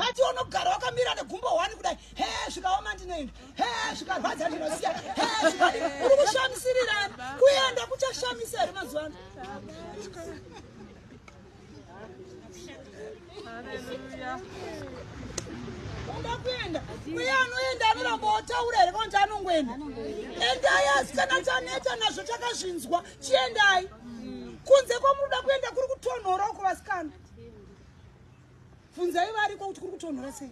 Ati unogara wakamira negumbo 1 kudai. He zvikaoma ndinoenda. He zvikarwadza ndinosiya. He zvikadi. Uri kushamisirira. Kuenda kuchashamisa here mazuva ano. Hallelujah. Uda kuenda. Uya anoenda anoramba otaura here konzi anongoenda. Endai asikana chaneta nazvo chakazvinzwa. Chiendai. Kunze kwomuda kuenda kuri kutonhora uko vasikana. Funzai variko kuti kuri kutonhora sei.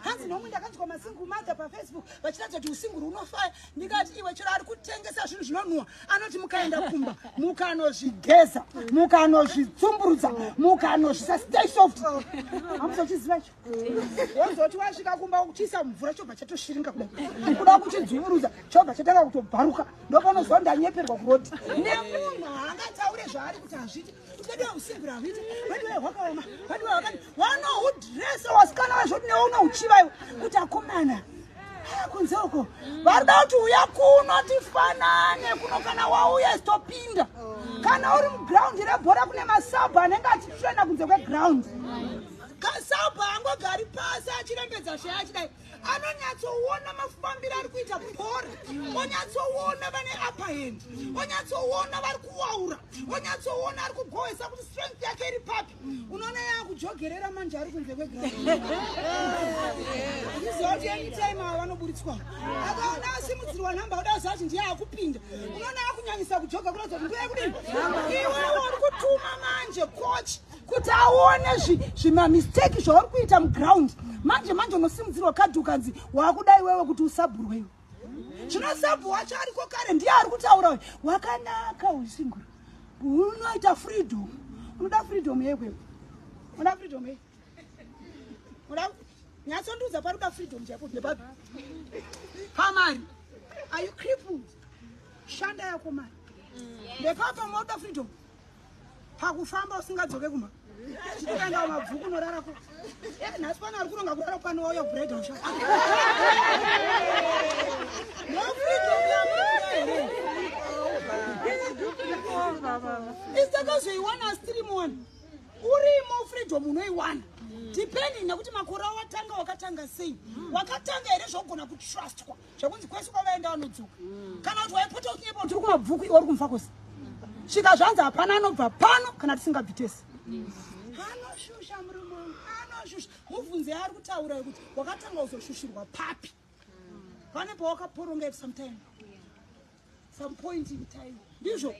Hanzi nomwe ndakanzwa masingle mother paFacebook vachiratidza kuti usinguru unofaya. Ndikati iwe chero ari kutengesa zvinhu zvinonhuhwa. Anoti mukaenda kumba mukanozvigeza mukanozvitsumburudza mukanozvisa stay soft. Hamuzochiziva icho. Wozoti wasvika kumba uchiisa mvura chobva chatoshiringa kudai. Kuda kuchidzumurudza chobva chatanga kutobharuka. Ndopanozwa ndanyeperwa kuroti. Nemunhu haangataure zvaari kuti hazviti. Kudai usinguru hazviti. Wadiwe hwakaoma. Wadiwe hwakati. Wanoudresa wasikana wazvoti newe unouchiva kuti akomana. Kunze uko varida kuti uya kuno tifanane kuno kana wauya stopinda. Kana uri muground rebhora kune masabha anenge achitrena kunze kweground. Kasabha angogari pasi achirembedza sheya achidai. Anonyatsoona mafambiro ari kuita bhora. Onyatsoona vane upper hand. Onyatsoona vari kuwaura. Onyatsoona ari kugohesa kuti strength yake iri papi. Unoona yakujogerera manje ari kunze kweground. Izoti anytime vanoburitswa. Akaona asimudzirwa nhamba uda zati ndiye akupinda. Unoona akunyanyisa kujoga kuratidza kuti nguva kudini. Iwe uri kutuma manje coach kuti aone zvimamisteki zvauri kuita muground. Manje unosimudzirwa kadhi ukanzi wakudai wewe kuti usabhurwe iwe. Zvinosabhu wacho ariko kare ndiye ari kutaura wakanaka usinguru. Unoita freedom. Unoda freedom yekwe. Unoda freedom ye. Unoda nyatsonduza paruda freedom chako nepapi. Pamari. Are you crippled? Shanda yako mari. Nepapa moda freedom. Pakufamba usingadzoke kumba. Chitikaenda mabvuku norara ko. Nhasi pano ari kuronga kurara pano wauya bread ushaka. No freedom yamuno. Isakazoiwana stream 1. Urimo freedom unoiwana. Depending nekuti makore watanga wakatanga sei. Wakatanga here zvogona kutrustwa. Zvakunzi kwese kwavaenda vanodzoka. Kana kuti waipota ukinyepa kuti uri kumabvuku iwe uri kumfa kwese. Svika zvanzi hapana anobva pano kana tisingabvi tese. Anoshusha murume anoshusha. Mubvunze ari kutaura kuti wakatanga uzoshushirwa papi. Pane pawakaporongeta sometime. Some point in time. Ndizvo.